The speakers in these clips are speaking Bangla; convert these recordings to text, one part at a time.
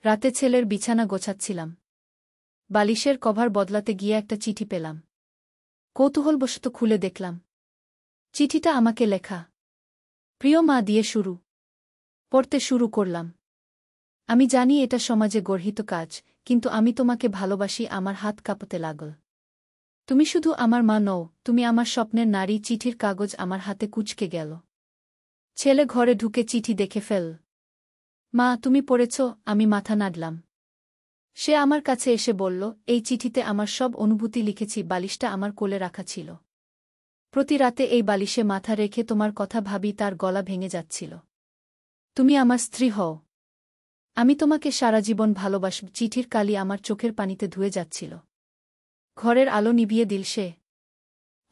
রাতে ছেলের বিছানা গোছাচ্ছিলাম। বালিশের কভার বদলাতে গিয়ে একটা চিঠি পেলাম। কৌতূহলবশত খুলে দেখলাম। চিঠিটা আমাকে লেখা। প্রিয় মা দিয়ে শুরু। পড়তে শুরু করলাম। আমি জানি এটা সমাজে গর্হিত কাজ, কিন্তু আমি তোমাকে ভালোবাসি। আমার হাত কাঁপতে লাগল। তুমি শুধু আমার মা নও, তুমি আমার স্বপ্নের নারী। চিঠির কাগজ আমার হাতে কুঁচকে গেল। ছেলে ঘরে ঢুকে চিঠি দেখে ফেল। মা, তুমি পড়েছ? আমি মাথা নাড়লাম। সে আমার কাছে এসে বলল, এই চিঠিতে আমার সব অনুভূতি লিখেছি। বালিশটা আমার কোলে রাখা ছিল। প্রতি রাতে এই বালিশে মাথা রেখে তোমার কথা ভাবি। তার গলা ভেঙে যাচ্ছিল। তুমি আমার স্ত্রী হও। আমি তোমাকে সারা জীবন ভালোবাসব। চিঠির কালি আমার চোখের পানিতে ধুয়ে যাচ্ছিল। ঘরের আলো নিভিয়ে দিল সে।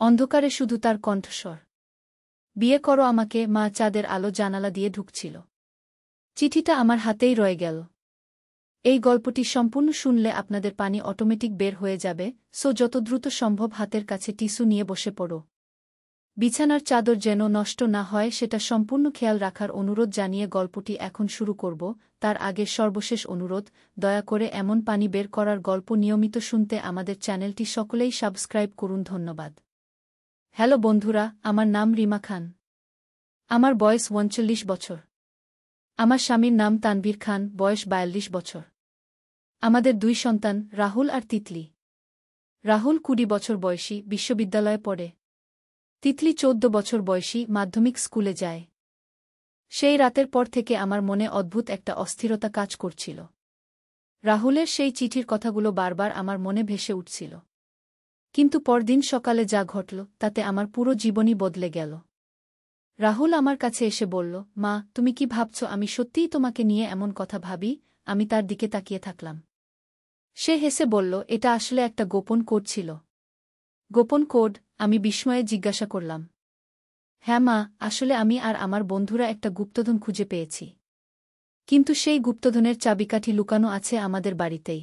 অন্ধকারে শুধু তার কণ্ঠস্বর। বিয়ে করো আমাকে মা। চাঁদের আলো জানালা দিয়ে ঢুকছিল। চিঠিটা আমার হাতেই রয়ে গেল। এই গল্পটি সম্পূর্ণ শুনলে আপনাদের পানি অটোমেটিক বের হয়ে যাবে, সো যত দ্রুত সম্ভব হাতের কাছে টিস্যু নিয়ে বসে পড়ো। বিছানার চাদর যেন নষ্ট না হয় সেটা সম্পূর্ণ খেয়াল রাখার অনুরোধ জানিয়ে গল্পটি এখন শুরু করব। তার আগে সর্বশেষ অনুরোধ, দয়া করে এমন পানি বের করার গল্প নিয়মিত শুনতে আমাদের চ্যানেলটি সকলেই সাবস্ক্রাইব করুন। ধন্যবাদ। হ্যালো বন্ধুরা, আমার নাম রিমা খান। আমার বয়স 39 বছর। আমার স্বামীর নাম তানভীর খান, বয়স 42 বছর। আমাদের 2 সন্তান, রাহুল আর তিতলি। রাহুল 20 বছর বয়সী, বিশ্ববিদ্যালয়ে পড়ে। তিতলি 14 বছর বয়সী, মাধ্যমিক স্কুলে যায়। সেই রাতের পর থেকে আমার মনে অদ্ভুত একটা অস্থিরতা কাজ করছিল। রাহুলের সেই চিঠির কথাগুলো বারবার আমার মনে ভেসে উঠছিল। কিন্তু পরদিন সকালে যা ঘটল তাতে আমার পুরো জীবনই বদলে গেল। রাহুল আমার কাছে এসে বলল, মা, তুমি কি ভাবছ আমি সত্যিই তোমাকে নিয়ে এমন কথা ভাবি? আমি তার দিকে তাকিয়ে থাকলাম। সে হেসে বলল, এটা আসলে একটা গোপন কোড ছিল। গোপন কোড? আমি বিস্ময়ে জিজ্ঞাসা করলাম। হ্যাঁ মা, আসলে আমি আর আমার বন্ধুরা একটা গুপ্তধন খুঁজে পেয়েছি। কিন্তু সেই গুপ্তধনের চাবিকাঠি লুকানো আছে আমাদের বাড়িতেই।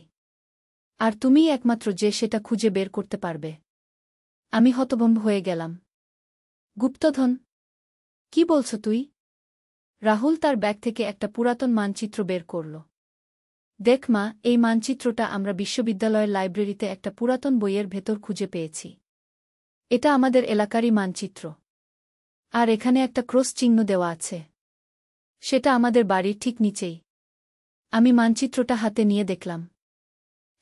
আর তুমিই একমাত্র যে সেটা খুঁজে বের করতে পারবে। আমি হতভম্ব হয়ে গেলাম। গুপ্তধন? কি বলছ তুই? রাহুল তার ব্যাগ থেকে একটা পুরাতন মানচিত্র বের করল। দেখ মা, এই মানচিত্রটা আমরা বিশ্ববিদ্যালয়ের লাইব্রেরিতে একটা পুরাতন বইয়ের ভেতর খুঁজে পেয়েছি। এটা আমাদের এলাকারই মানচিত্র। আর এখানে একটা ক্রস চিহ্ন দেওয়া আছে। সেটা আমাদের বাড়ির ঠিক নিচেই। আমি মানচিত্রটা হাতে নিয়ে দেখলাম।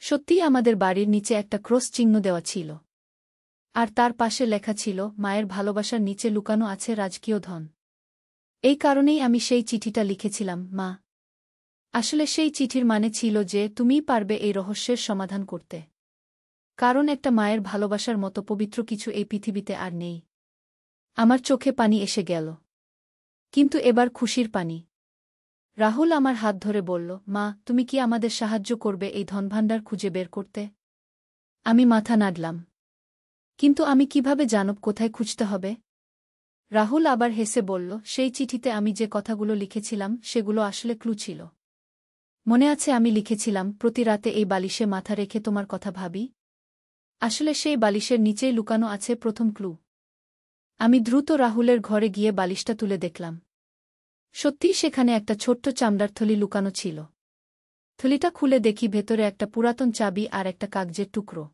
সত্যিই আমাদের বাড়ির নিচে একটা ক্রস চিহ্ন দেওয়া ছিল। আর তার পাশে লেখা ছিল, মায়ের ভালোবাসার নিচে লুকানো আছে রাজকীয় ধন। এই কারণেই আমি সেই চিঠিটা লিখেছিলাম, মা। আসলে সেই চিঠির মানে ছিল যে তুমিই পারবে এই রহস্যের সমাধান করতে। কারণ একটা মায়ের ভালোবাসার মতো পবিত্র কিছু এই পৃথিবীতে আর নেই। আমার চোখে পানি এসে গেল। কিন্তু এবার খুশির পানি। রাহুল আমার হাত ধরে বলল, মা, তুমি কি আমাদের সাহায্য করবে এই ধনভাণ্ডার খুঁজে বের করতে? আমি মাথা নাড়লাম। কিন্তু আমি কিভাবে জানব কোথায় খুঁজতে হবে? রাহুল আবার হেসে বলল, সেই চিঠিতে আমি যে কথাগুলো লিখেছিলাম সেগুলো আসলে ক্লু ছিল। মনে আছে আমি লিখেছিলাম, প্রতি রাতে এই বালিশে মাথা রেখে তোমার কথা ভাবি? আসলে সেই বালিশের নিচেই লুকানো আছে প্রথম ক্লু। আমি দ্রুত রাহুলের ঘরে গিয়ে বালিশটা তুলে দেখলাম। সত্যিই সেখানে একটা ছোট্ট চামড়ার থলি লুকানো ছিল। থলিটা খুলে দেখি ভেতরে একটা পুরাতন চাবি আর একটা কাগজের টুকরো।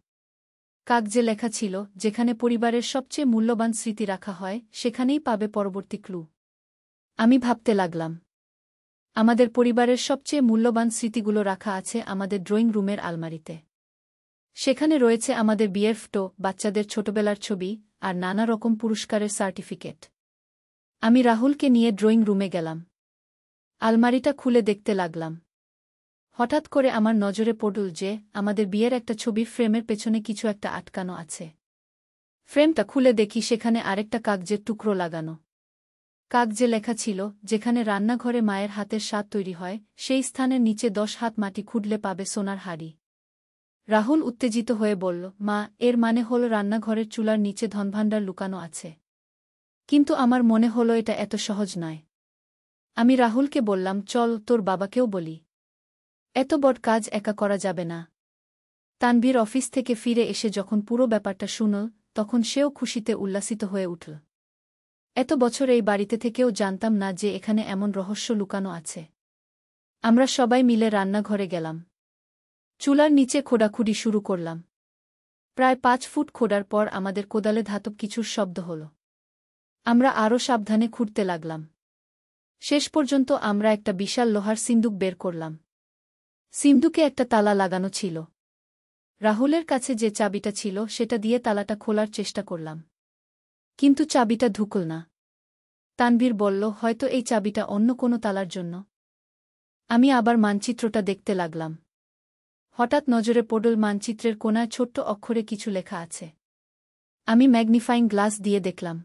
কাগজে লেখা ছিল, যেখানে পরিবারের সবচেয়ে মূল্যবান স্মৃতি রাখা হয় সেখানেই পাবে পরবর্তী ক্লু। আমি ভাবতে লাগলাম। আমাদের পরিবারের সবচেয়ে মূল্যবান স্মৃতিগুলো রাখা আছে আমাদের ড্রয়িং রুমের আলমারিতে। সেখানে রয়েছে আমাদের বিয়ের ফটো, বাচ্চাদের ছোটবেলার ছবি, আর নানা রকম পুরস্কারের সার্টিফিকেট। আমি রাহুলকে নিয়ে ড্রয়িং রুমে গেলাম। আলমারিটা খুলে দেখতে লাগলাম। হঠাৎ করে আমার নজরে পড়ল যে আমাদের বিয়ের একটা ছবির ফ্রেমের পেছনে কিছু একটা আটকানো আছে। ফ্রেমটা খুলে দেখি সেখানে আরেকটা কাগজের টুকরো লাগানো। কাগজে লেখা ছিল, যেখানে রান্নাঘরে মায়ের হাতের স্বাদ তৈরি হয় সেই স্থানের নিচে 10 হাত মাটি খুঁড়লে পাবে সোনার হাড়ি। রাহুল উত্তেজিত হয়ে বলল, মা, এর মানে হল রান্নাঘরের চুলার নিচে ধনভাণ্ডার লুকানো আছে। কিন্তু আমার মনে হলো এটা এত সহজ নয়। আমি রাহুলকে বললাম, চল তোর বাবাকেও বলি। এত বড় কাজ একা করা যাবে না। তানভীর অফিস থেকে ফিরে এসে যখন পুরো ব্যাপারটা শুনল তখন সেও খুশিতে উল্লাসিত হয়ে উঠল। এত বছর এই বাড়িতে থেকেও জানতাম না যে এখানে এমন রহস্য লুকানো আছে। আমরা সবাই মিলে রান্নাঘরে গেলাম। চুলার নিচে খোঁড়াখুড়ি শুরু করলাম। প্রায় 5 ফুট খোঁড়ার পর আমাদের কোদালে ধাতব কিছুর শব্দ হল। আমরা আরও সাবধানে খুঁড়তে লাগলাম। শেষ পর্যন্ত আমরা একটা বিশাল লোহার সিন্দুক বের করলাম। সিন্দুকে একটা তালা লাগানো ছিল। রাহুলের কাছে যে চাবিটা ছিল সেটা দিয়ে তালাটা খোলার চেষ্টা করলাম। কিন্তু চাবিটা ঢুকল না। তানভীর বলল, হয়তো এই চাবিটা অন্য কোনো তালার জন্য। আমি আবার মানচিত্রটা দেখতে লাগলাম। হঠাৎ নজরে পড়ল মানচিত্রের কোণায় ছোট্ট অক্ষরে কিছু লেখা আছে। আমি ম্যাগনিফাইং গ্লাস দিয়ে দেখলাম।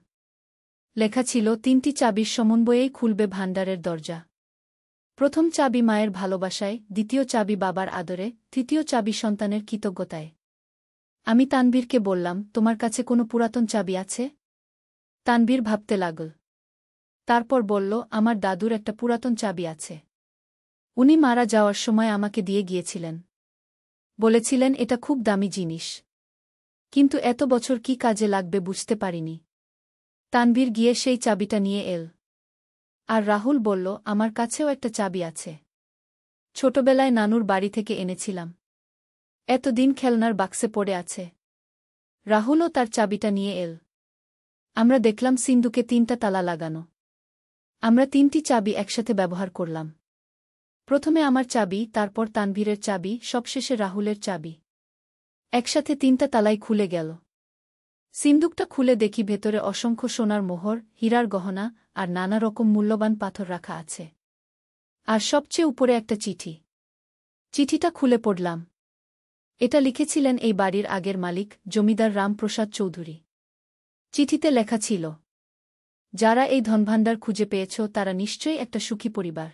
লেখা ছিল 3টি চাবির সমন্বয়েই খুলবে ভাণ্ডারের দরজা। প্রথম চাবি মায়ের ভালোবাসায়, দ্বিতীয় চাবি বাবার আদরে, তৃতীয় চাবি সন্তানের কৃতজ্ঞতায়। আমি তানভীরকে বললাম, তোমার কাছে কোনো পুরাতন চাবি আছে? তানভীর ভাবতে লাগল। তারপর বলল, আমার দাদুর একটা পুরাতন চাবি আছে। উনি মারা যাওয়ার সময় আমাকে দিয়ে গিয়েছিলেন। বলেছিলেন এটা খুব দামি জিনিস। কিন্তু এত বছর কি কাজে লাগবে বুঝতে পারিনি। তানভীর গিয়ে সেই চাবিটা নিয়ে এল। আর রাহুল বলল, আমার কাছেও একটা চাবি আছে। ছোটবেলায় নানুর বাড়ি থেকে এনেছিলাম। এতদিন খেলনার বাক্সে পড়ে আছে। রাহুলও তার চাবিটা নিয়ে এল। আমরা দেখলাম সিন্দুকে 3টা তালা লাগানো। আমরা 3টি চাবি একসাথে ব্যবহার করলাম। প্রথমে আমার চাবি, তারপর তানভীরের চাবি, সবশেষে রাহুলের চাবি। একসাথে 3টা তালাই খুলে গেল। সিন্দুকটা খুলে দেখি ভেতরে অসংখ্য সোনার মোহর, হীরার গহনা আর নানা রকম মূল্যবান পাথর রাখা আছে। আর সবচেয়ে উপরে একটা চিঠি। চিঠিটা খুলে পড়লাম। এটা লিখেছিলেন এই বাড়ির আগের মালিক, জমিদার রামপ্রসাদ চৌধুরী। চিঠিতে লেখা ছিল, যারা এই ধনভাণ্ডার খুঁজে পেয়েছ তারা নিশ্চয়ই একটা সুখী পরিবার।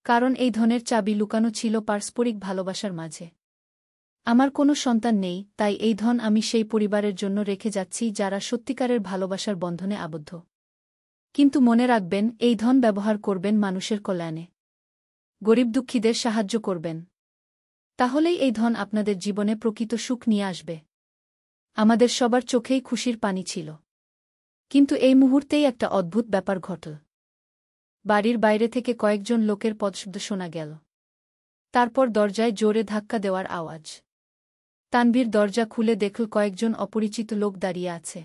কারণ এই ধনের চাবি লুকানো ছিল পারস্পরিক ভালোবাসার মাঝে। আমার কোনো সন্তান নেই, তাই এই ধন আমি সেই পরিবারের জন্য রেখে যাচ্ছি যারা সত্যিকারের ভালোবাসার বন্ধনে আবদ্ধ। কিন্তু মনে রাখবেন, এই ধন ব্যবহার করবেন মানুষের কল্যাণে। গরিব দুঃখীদের সাহায্য করবেন। তাহলেই এই ধন আপনাদের জীবনে প্রকৃত সুখ নিয়ে আসবে। আমাদের সবার চোখেই খুশির পানি ছিল। কিন্তু এই মুহূর্তেই একটা অদ্ভুত ব্যাপার ঘটল। বাড়ির বাইরে থেকে কয়েকজন লোকের পদশব্দ শোনা গেল। তারপর দরজায় জোরে ধাক্কা দেওয়ার আওয়াজ। তানভীর দরজা খুলে দেখল কয়েকজন অপরিচিত লোক দাঁড়িয়ে আছে।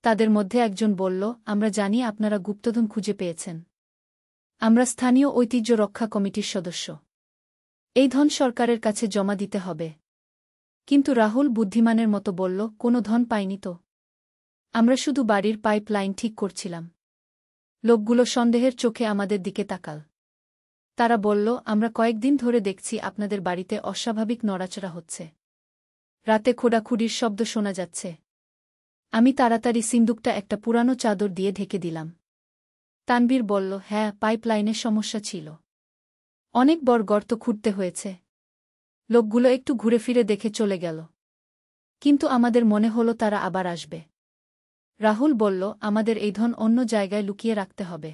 তাদের মধ্যে একজন বলল, আমরা জানি আপনারা গুপ্তধন খুঁজে পেয়েছেন। আমরা স্থানীয় ঐতিহ্য রক্ষা কমিটির সদস্য। এই ধন সরকারের কাছে জমা দিতে হবে। কিন্তু রাহুল বুদ্ধিমানের মতো বলল, কোনো ধন পাইনি তো। আমরা শুধু বাড়ির পাইপ লাইন ঠিক করছিলাম। লোকগুলো সন্দেহের চোখে আমাদের দিকে তাকাল। তারা বলল, আমরা কয়েকদিন ধরে দেখছি আপনাদের বাড়িতে অস্বাভাবিক নড়াচড়া হচ্ছে। রাতে খোঁড়াখুড়ির শব্দ শোনা যাচ্ছে। আমি তাড়াতাড়ি সিন্দুকটা একটা পুরানো চাদর দিয়ে ঢেকে দিলাম। তানভীর বলল, হ্যাঁ, পাইপ লাইনের সমস্যা ছিল। অনেক বড় গর্ত খুঁড়তে হয়েছে। লোকগুলো একটু ঘুরে ফিরে দেখে চলে গেল। কিন্তু আমাদের মনে হলো তারা আবার আসবে। রাহুল বলল, আমাদের এই ধন অন্য জায়গায় লুকিয়ে রাখতে হবে।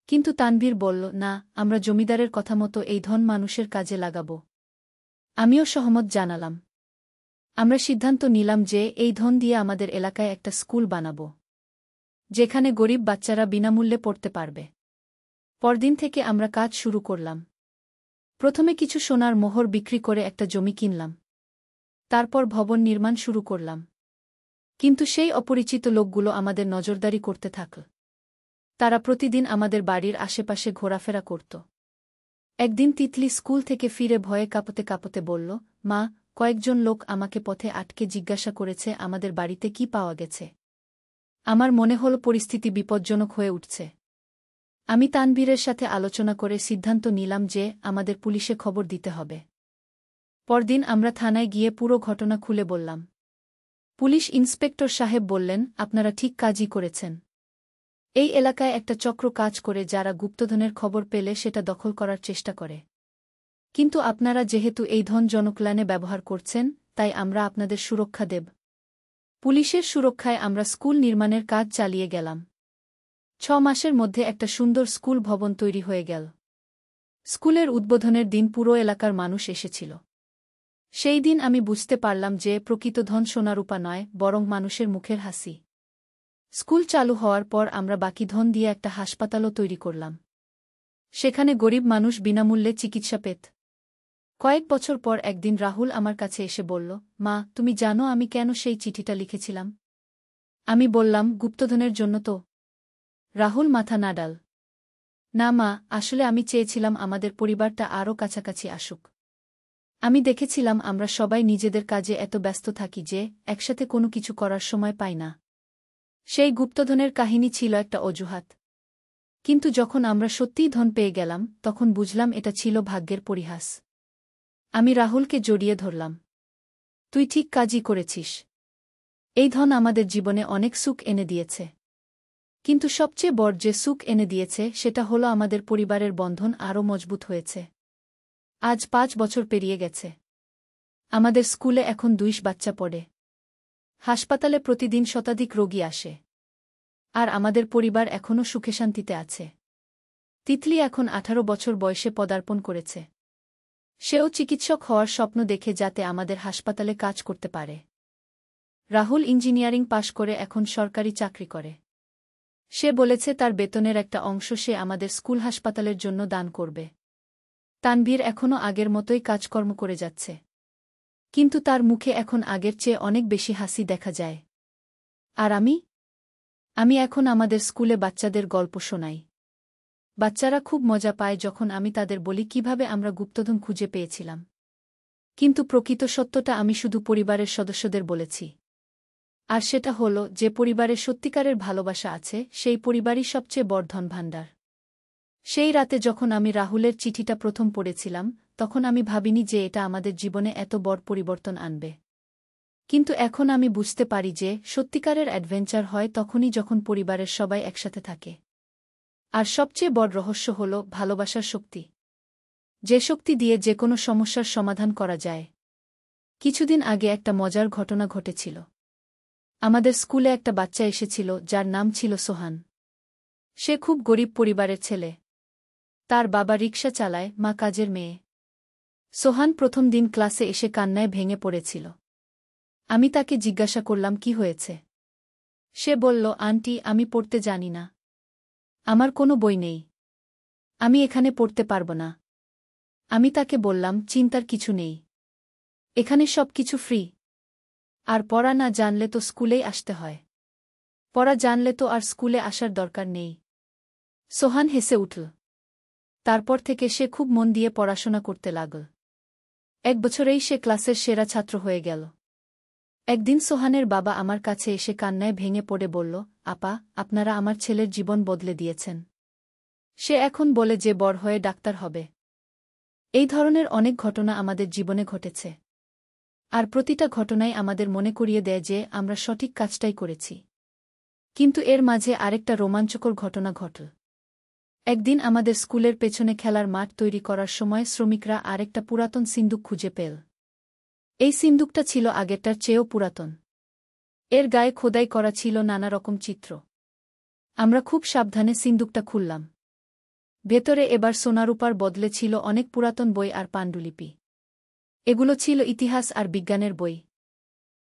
কিন্তু তানভীর বলল, না, আমরা জমিদারের কথা মতো এই ধন মানুষের কাজে লাগাব। আমিও সহমত জানালাম। আমরা সিদ্ধান্ত নিলাম যে এই ধন দিয়ে আমাদের এলাকায় একটা স্কুল বানাব, যেখানে গরিব বাচ্চারা বিনামূল্যে পড়তে পারবে। পরদিন থেকে আমরা কাজ শুরু করলাম। প্রথমে কিছু সোনার মোহর বিক্রি করে একটা জমি কিনলাম। তারপর ভবন নির্মাণ শুরু করলাম। কিন্তু সেই অপরিচিত লোকগুলো আমাদের নজরদারি করতে থাকল। তারা প্রতিদিন আমাদের বাড়ির আশেপাশে ঘোরাফেরা করত। একদিন তিতলি স্কুল থেকে ফিরে ভয়ে কাঁপতে কাঁপতে বলল, মা, কয়েকজন লোক আমাকে পথে আটকে জিজ্ঞাসা করেছে আমাদের বাড়িতে কি পাওয়া গেছে। আমার মনে হল পরিস্থিতি বিপজ্জনক হয়ে উঠছে। আমি তানভীরের সাথে আলোচনা করে সিদ্ধান্ত নিলাম যে আমাদের পুলিশে খবর দিতে হবে। পরদিন আমরা থানায় গিয়ে পুরো ঘটনা খুলে বললাম। পুলিশ ইন্সপেক্টর সাহেব বললেন, আপনারা ঠিক কাজই করেছেন। এই এলাকায় একটা চক্র কাজ করে যারা গুপ্তধনের খবর পেলে সেটা দখল করার চেষ্টা করে। কিন্তু আপনারা যেহেতু এই ধন জনকল্যাণে ব্যবহার করছেন, তাই আমরা আপনাদের সুরক্ষা দেব। পুলিশের সুরক্ষায় আমরা স্কুল নির্মাণের কাজ চালিয়ে গেলাম। 6 মাসের মধ্যে একটা সুন্দর স্কুল ভবন তৈরি হয়ে গেল। স্কুলের উদ্বোধনের দিন পুরো এলাকার মানুষ এসেছিল। সেই দিন আমি বুঝতে পারলাম যে প্রকৃত ধন সোনারূপা নয়, বরং মানুষের মুখের হাসি। স্কুল চালু হওয়ার পর আমরা বাকি ধন দিয়ে একটা হাসপাতালও তৈরি করলাম। সেখানে গরিব মানুষ বিনামূল্যে চিকিৎসা পেত। কয়েক বছর পর একদিন রাহুল আমার কাছে এসে বলল, মা, তুমি জানো আমি কেন সেই চিঠিটা লিখেছিলাম? আমি বললাম, গুপ্তধনের জন্য তো। রাহুল মাথা নাড়াল। না মা, আসলে আমি চেয়েছিলাম আমাদের পরিবারটা আরও কাছাকাছি আসুক। আমি দেখেছিলাম আমরা সবাই নিজেদের কাজে এত ব্যস্ত থাকি যে একসাথে কোনো কিছু করার সময় পাই না। সেই গুপ্তধনের কাহিনী ছিল একটা অজুহাত। কিন্তু যখন আমরা সত্যিই ধন পেয়ে গেলাম তখন বুঝলাম এটা ছিল ভাগ্যের পরিহাস। আমি রাহুলকে জড়িয়ে ধরলাম। তুই ঠিক কাজই করেছিস। এই ধন আমাদের জীবনে অনেক সুখ এনে দিয়েছে। কিন্তু সবচেয়ে বড় যে সুখ এনে দিয়েছে সেটা হলো আমাদের পরিবারের বন্ধন আরও মজবুত হয়েছে। আজ ৫ বছর পেরিয়ে গেছে। আমাদের স্কুলে এখন ২ বাচ্চা পড়ে। হাসপাতালে প্রতিদিন শতাধিক রোগী আসে। আর আমাদের পরিবার এখনও সুখে শান্তিতে আছে। তিতলি এখন ১৮ বছর বয়সে পদার্পণ করেছে। সেও চিকিৎসক হওয়ার স্বপ্ন দেখে যাতে আমাদের হাসপাতালে কাজ করতে পারে। রাহুল ইঞ্জিনিয়ারিং পাশ করে এখন সরকারি চাকরি করে। সে বলেছে তার বেতনের একটা অংশ সে আমাদের স্কুল হাসপাতালের জন্য দান করবে। তানভীর এখনও আগের মতোই কাজকর্ম করে যাচ্ছে। কিন্তু তার মুখে এখন আগের চেয়ে অনেক বেশি হাসি দেখা যায়। আর আমি এখন আমাদের স্কুলে বাচ্চাদের গল্প শোনাই। বাচ্চারা খুব মজা পায় যখন আমি তাদের বলি কিভাবে আমরা গুপ্তধন খুঁজে পেয়েছিলাম। কিন্তু প্রকৃত সত্যটা আমি শুধু পরিবারের সদস্যদের বলেছি। আর সেটা হলো যে পরিবারের সত্যিকারের ভালোবাসা আছে সেই পরিবারই সবচেয়ে বড় ধনভাণ্ডার। সেই রাতে যখন আমি রাহুলের চিঠিটা প্রথম পড়েছিলাম তখন আমি ভাবিনি যে এটা আমাদের জীবনে এত বড় পরিবর্তন আনবে। কিন্তু এখন আমি বুঝতে পারি যে সত্যিকারের অ্যাডভেঞ্চার হয় তখনই যখন পরিবারের সবাই একসাথে থাকে। আর সবচেয়ে বড় রহস্য হল ভালোবাসার শক্তি। যে শক্তি দিয়ে যে কোনো সমস্যার সমাধান করা যায়। কিছুদিন আগে একটা মজার ঘটনা ঘটেছিল। আমাদের স্কুলে একটা বাচ্চা এসেছিল যার নাম ছিল সোহান। সে খুব গরিব পরিবারের ছেলে। তার বাবা রিকশা চালায়, মা কাজের মেয়ে। সোহান প্রথম দিন ক্লাসে এসে কান্নায় ভেঙে পড়েছিল। আমি তাকে জিজ্ঞাসা করলাম কি হয়েছে। সে বলল, আন্টি, আমি পড়তে জানি না। আমার কোনো বই নেই। আমি এখানে পড়তে পারব না। আমি তাকে বললাম, চিন্তার কিছু নেই। এখানে সব কিছু ফ্রি। আর পড়া না জানলে তো স্কুলেই আসতে হয়। পড়া জানলে তো আর স্কুলে আসার দরকার নেই। সোহান হেসে উঠল। তারপর থেকে সে খুব মন দিয়ে পড়াশোনা করতে লাগল। ১ বছরেই সে ক্লাসের সেরা ছাত্র হয়ে গেল। একদিন সোহানের বাবা আমার কাছে এসে কান্নায় ভেঙে পড়ে বলল, আপা, আপনারা আমার ছেলের জীবন বদলে দিয়েছেন। সে এখন বলে যে বড় হয়ে ডাক্তার হবে। এই ধরনের অনেক ঘটনা আমাদের জীবনে ঘটেছে। আর প্রতিটা ঘটনাই আমাদের মনে করিয়ে দেয় যে আমরা সঠিক কাজটাই করেছি। কিন্তু এর মাঝে আরেকটা রোমাঞ্চকর ঘটনা ঘটল। একদিন আমাদের স্কুলের পেছনে খেলার মাঠ তৈরি করার সময় শ্রমিকরা আরেকটা পুরাতন সিন্দুক খুঁজে পেল। এই সিন্দুকটা ছিল আগেরটার চেয়েও পুরাতন। এর গায়ে খোদাই করা ছিল নানা রকম চিত্র। আমরা খুব সাবধানে সিন্দুকটা খুললাম। ভেতরে এবার সোনারূপার বদলে ছিল অনেক পুরাতন বই আর পাণ্ডুলিপি। এগুলো ছিল ইতিহাস আর বিজ্ঞানের বই।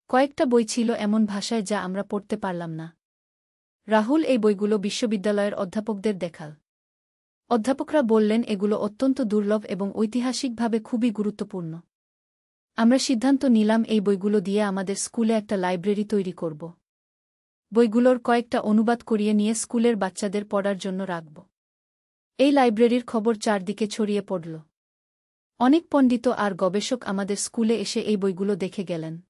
কয়েকটা বই ছিল এমন ভাষায় যা আমরা পড়তে পারলাম না। রাহুল এই বইগুলো বিশ্ববিদ্যালয়ের অধ্যাপকদের দেখাল। অধ্যাপকরা বললেন এগুলো অত্যন্ত দুর্লভ এবং ঐতিহাসিকভাবে খুবই গুরুত্বপূর্ণ। আমরা সিদ্ধান্ত নিলাম এই বইগুলো দিয়ে আমাদের স্কুলে একটা লাইব্রেরি তৈরি করব। বইগুলোর কয়েকটা অনুবাদ করিয়ে নিয়ে স্কুলের বাচ্চাদের পড়ার জন্য রাখব। এই লাইব্রেরির খবর চারদিকে ছড়িয়ে পড়ল। অনেক পণ্ডিত আর গবেষক আমাদের স্কুলে এসে এই বইগুলো দেখে গেলেন।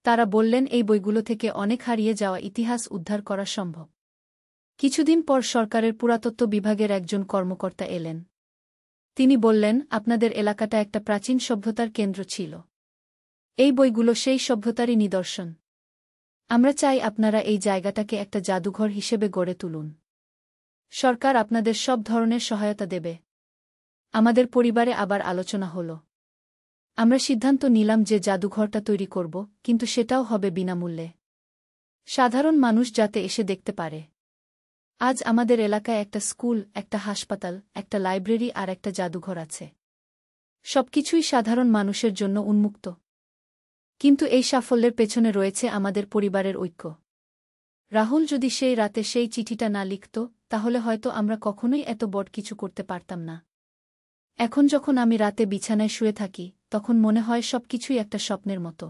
তারা বললেন এই বইগুলো থেকে অনেক হারিয়ে যাওয়া ইতিহাস উদ্ধার করা সম্ভব। কিছুদিন পর সরকারের পুরাতত্ত্ব বিভাগের একজন কর্মকর্তা এলেন। তিনি বললেন, আপনাদের এলাকাটা একটা প্রাচীন সভ্যতার কেন্দ্র ছিল। এই বইগুলো সেই সভ্যতারই নিদর্শন। আমরা চাই আপনারা এই জায়গাটাকে একটা জাদুঘর হিসেবে গড়ে তুলুন। সরকার আপনাদের সব ধরনের সহায়তা দেবে। আমাদের পরিবারে আবার আলোচনা হল। আমরা সিদ্ধান্ত নিলাম যে জাদুঘরটা তৈরি করব, কিন্তু সেটাও হবে বিনামূল্যে। সাধারণ মানুষ যাতে এসে দেখতে পারে। আজ আমাদের এলাকায় একটা স্কুল, একটা হাসপাতাল, একটা লাইব্রেরি আর একটা জাদুঘর আছে। সবকিছুই সাধারণ মানুষের জন্য উন্মুক্ত। কিন্তু এই সাফল্যের পেছনে রয়েছে আমাদের পরিবারের ঐক্য। রাহুল যদি সেই রাতে সেই চিঠিটা না লিখত তাহলে হয়তো আমরা কখনোই এত বড় কিছু করতে পারতাম না। এখন যখন আমি রাতে বিছানায় শুয়ে থাকি, তখন মনে হয় সবকিছুই একটা স্বপ্নের মতো।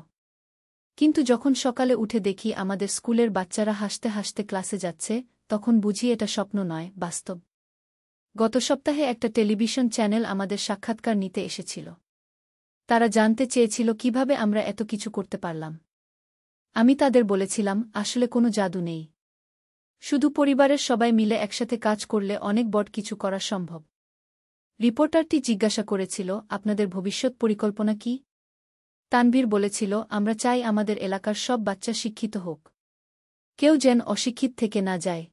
কিন্তু যখন সকালে উঠে দেখি আমাদের স্কুলের বাচ্চারা হাসতে হাসতে ক্লাসে যাচ্ছে, তখন বুঝি এটা স্বপ্ন নয়, বাস্তব। গত সপ্তাহে একটা টেলিভিশন চ্যানেল আমাদের সাক্ষাৎকার নিতে এসেছিল। তারা জানতে চেয়েছিল কিভাবে আমরা এত কিছু করতে পারলাম। আমি তাদের বলেছিলাম, আসলে কোনো জাদু নেই। শুধু পরিবারের সবাই মিলে একসাথে কাজ করলে অনেক বড় কিছু করা সম্ভব। রিপোর্টারটি জিজ্ঞাসা করেছিল, আপনাদের ভবিষ্যৎ পরিকল্পনা কি? তানভীর বলেছিল, আমরা চাই আমাদের এলাকার সব বাচ্চা শিক্ষিত হোক। কেউ যেন অশিক্ষিত থেকে না যায়।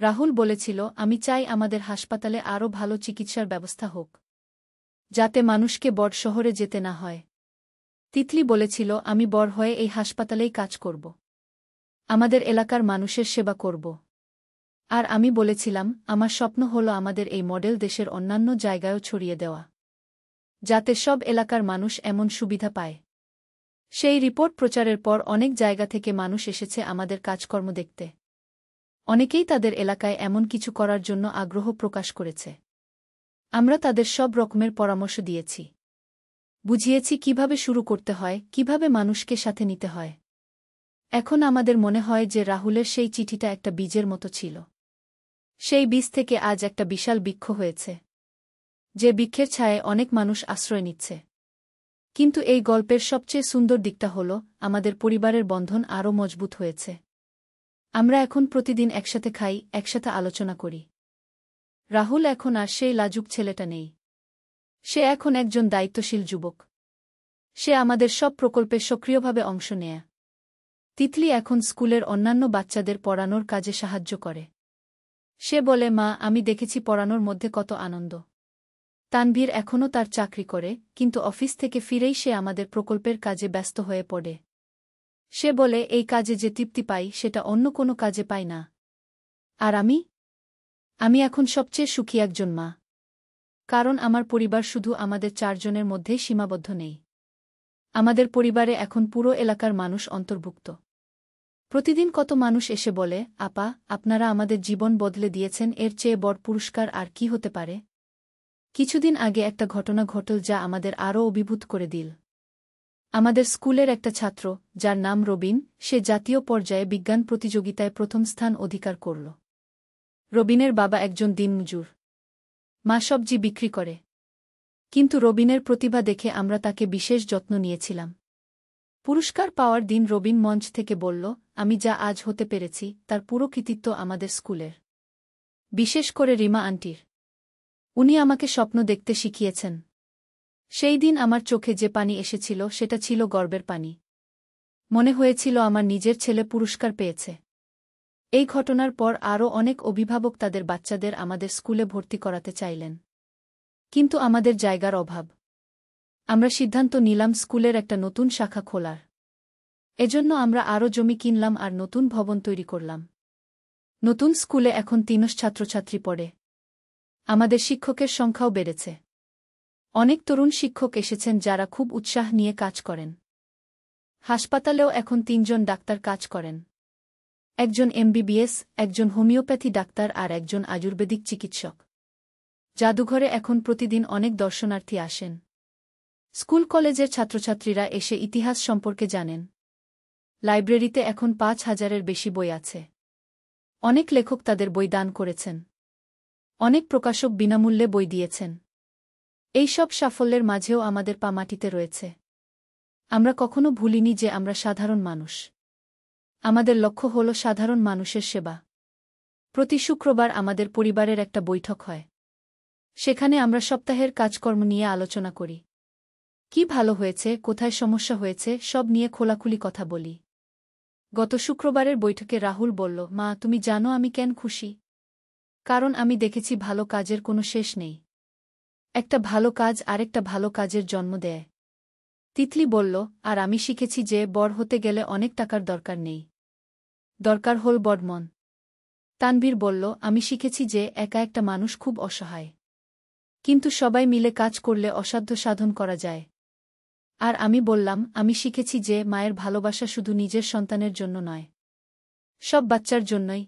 রাহুল বলেছিল, আমি চাই আমাদের হাসপাতালে আরও ভালো চিকিৎসার ব্যবস্থা হোক, যাতে মানুষকে বড় শহরে যেতে না হয়। তিতলি বলেছিল, আমি বড় হয়ে এই হাসপাতালেই কাজ করব। আমাদের এলাকার মানুষের সেবা করব। আর আমি বলেছিলাম, আমার স্বপ্ন হল আমাদের এই মডেল দেশের অন্যান্য জায়গায়ও ছড়িয়ে দেওয়া, যাতে সব এলাকার মানুষ এমন সুবিধা পায়। সেই রিপোর্ট প্রচারের পর অনেক জায়গা থেকে মানুষ এসেছে আমাদের কাজকর্ম দেখতে। অনেকেই তাদের এলাকায় এমন কিছু করার জন্য আগ্রহ প্রকাশ করেছে। আমরা তাদের সব রকমের পরামর্শ দিয়েছি। বুঝিয়েছি কিভাবে শুরু করতে হয়, কিভাবে মানুষকে সাথে নিতে হয়। এখন আমাদের মনে হয় যে রাহুলের সেই চিঠিটা একটা বীজের মতো ছিল। সেই বীজ থেকে আজ একটা বিশাল বৃক্ষ হয়েছে, যে বৃক্ষের ছায়ায় অনেক মানুষ আশ্রয় নিচ্ছে। কিন্তু এই গল্পের সবচেয়ে সুন্দর দিকটা হল, আমাদের পরিবারের বন্ধন আরও মজবুত হয়েছে। আমরা এখন প্রতিদিন একসাথে খাই, একসাথে আলোচনা করি। রাহুল এখন আর সেই লাজুক ছেলেটা নেই। সে এখন একজন দায়িত্বশীল যুবক। সে আমাদের সব প্রকল্পে সক্রিয়ভাবে অংশ নেয়। তিতলি এখন স্কুলের অন্যান্য বাচ্চাদের পড়ানোর কাজে সাহায্য করে। সে বলে, মা, আমি দেখেছি পড়ানোর মধ্যে কত আনন্দ। তানভীর এখনও তার চাকরি করে, কিন্তু অফিস থেকে ফিরেই সে আমাদের প্রকল্পের কাজে ব্যস্ত হয়ে পড়ে। সে বলে, এই কাজে যে তৃপ্তি পাই সেটা অন্য কোনো কাজে পাই না। আর আমি এখন সবচেয়ে সুখী একজন মা। কারণ আমার পরিবার শুধু আমাদের 4 জনের মধ্যেই সীমাবদ্ধ নেই। আমাদের পরিবারে এখন পুরো এলাকার মানুষ অন্তর্ভুক্ত। প্রতিদিন কত মানুষ এসে বলে, আপা, আপনারা আমাদের জীবন বদলে দিয়েছেন, এর চেয়ে বড় পুরস্কার আর কি হতে পারে? কিছুদিন আগে একটা ঘটনা ঘটল যা আমাদের আরও অভিভূত করে দিল। আমাদের স্কুলের একটা ছাত্র, যার নাম রবিন, সে জাতীয় পর্যায়ে বিজ্ঞান প্রতিযোগিতায় প্রথম স্থান অধিকার করল। রবিনের বাবা একজন দিনমজুর। মা সবজি বিক্রি করে। কিন্তু রবিনের প্রতিভা দেখে আমরা তাকে বিশেষ যত্ন নিয়েছিলাম। পুরস্কার পাওয়ার দিন রবিন মঞ্চ থেকে বলল, আমি যা আজ হতে পেরেছি তার পুরো কৃতিত্ব আমাদের স্কুলের। বিশেষ করে রিমা আন্টির। উনি আমাকে স্বপ্ন দেখতে শিখিয়েছেন। সেই দিন আমার চোখে যে পানি এসেছিল সেটা ছিল গর্বের পানি। মনে হয়েছিল আমার নিজের ছেলে পুরস্কার পেয়েছে। এই ঘটনার পর আরও অনেক অভিভাবক তাদের বাচ্চাদের আমাদের স্কুলে ভর্তি করাতে চাইলেন। কিন্তু আমাদের জায়গার অভাব। আমরা সিদ্ধান্ত নিলাম স্কুলের একটা নতুন শাখা খোলার। এজন্য আমরা আরও জমি কিনলাম আর নতুন ভবন তৈরি করলাম। নতুন স্কুলে এখন 300 ছাত্রছাত্রী পড়ে। আমাদের শিক্ষকের সংখ্যাও বেড়েছে। অনেক তরুণ শিক্ষক এসেছেন যারা খুব উৎসাহ নিয়ে কাজ করেন। হাসপাতালেও এখন 3 জন ডাক্তার কাজ করেন। একজন এমবিবিএস, একজন হোমিওপ্যাথি ডাক্তার আর একজন আয়ুর্বেদিক চিকিৎসক। জাদুঘরে এখন প্রতিদিন অনেক দর্শনার্থী আসেন। স্কুল কলেজের ছাত্রছাত্রীরা এসে ইতিহাস সম্পর্কে জানেন। লাইব্রেরিতে এখন 5,000-এর বেশি বই আছে। অনেক লেখক তাদের বই দান করেছেন। অনেক প্রকাশক বিনামূল্যে বই দিয়েছেন। এই সব সাফল্যের মাঝেও আমাদের পা মাটিতে রয়েছে। আমরা কখনো ভুলিনি যে আমরা সাধারণ মানুষ। আমাদের লক্ষ্য হল সাধারণ মানুষের সেবা। প্রতি শুক্রবার আমাদের পরিবারের একটা বৈঠক হয়। সেখানে আমরা সপ্তাহের কাজকর্ম নিয়ে আলোচনা করি। কি ভালো হয়েছে, কোথায় সমস্যা হয়েছে, সব নিয়ে খোলাখুলি কথা বলি। গত শুক্রবারের বৈঠকে রাহুল বলল, মা, তুমি জানো আমি কেন খুশি? কারণ আমি দেখেছি ভালো কাজের কোনো শেষ নেই। একটা ভালো কাজ আরেকটা ভালো কাজের জন্ম দেয়। তিতলি বলল, আর আমি শিখেছি যে বড় হতে গেলে অনেক টাকার দরকার নেই। দরকার হল বড় মন। তানভীর বলল, আমি শিখেছি যে একা একটা মানুষ খুব অসহায়। কিন্তু সবাই মিলে কাজ করলে অসাধ্য সাধন করা যায়। আর আমি বললাম, আমি শিখেছি যে মায়ের ভালোবাসা শুধু নিজের সন্তানের জন্য নয়, সব বাচ্চার জন্যই।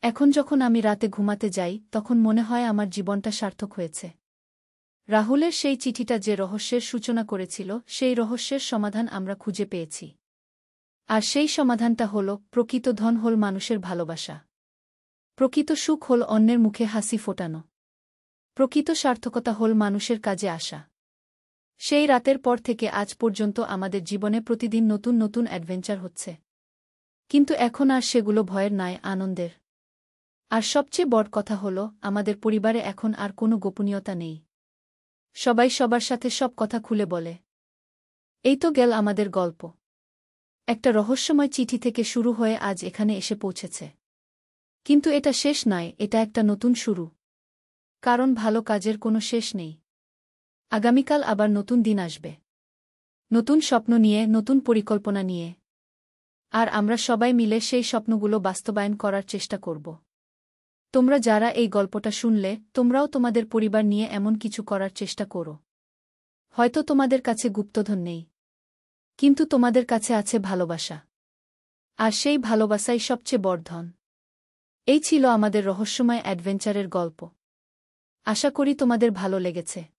এখন যখন আমি রাতে ঘুমাতে যাই তখন মনে হয় আমার জীবনটা সার্থক হয়েছে। রাহুলের সেই চিঠিটা যে রহস্যের সূচনা করেছিল সেই রহস্যের সমাধান আমরা খুঁজে পেয়েছি। আর সেই সমাধানটা হল প্রকৃত ধন হল মানুষের ভালোবাসা। প্রকৃত সুখ হল অন্যের মুখে হাসি ফোটানো। প্রকৃত সার্থকতা হল মানুষের কাজে আসা। সেই রাতের পর থেকে আজ পর্যন্ত আমাদের জীবনে প্রতিদিন নতুন নতুন অ্যাডভেঞ্চার হচ্ছে। কিন্তু এখন আর সেগুলো ভয়ের নয়, আনন্দের। আর সবচেয়ে বড় কথা হল আমাদের পরিবারে এখন আর কোনো গোপনীয়তা নেই। সবাই সবার সাথে সব কথা খুলে বলে। এই তো গেল আমাদের গল্প। একটা রহস্যময় চিঠি থেকে শুরু হয়ে আজ এখানে এসে পৌঁছেছে। কিন্তু এটা শেষ নয়, এটা একটা নতুন শুরু। কারণ ভালো কাজের কোনো শেষ নেই। আগামীকাল আবার নতুন দিন আসবে, নতুন স্বপ্ন নিয়ে, নতুন পরিকল্পনা নিয়ে। আর আমরা সবাই মিলে সেই স্বপ্নগুলো বাস্তবায়ন করার চেষ্টা করব। তোমরা যারা এই গল্পটা শুনলে, তোমরাও তোমাদের পরিবার নিয়ে এমন কিছু করার চেষ্টা করো। হয়তো তোমাদের কাছে গুপ্তধন নেই, কিন্তু তোমাদের কাছে আছে ভালোবাসা। আর সেই ভালোবাসাই সবচেয়ে বড় ধন। এই ছিল আমাদের রহস্যময় অ্যাডভেঞ্চারের গল্প। আশা করি তোমাদের ভালো লেগেছে।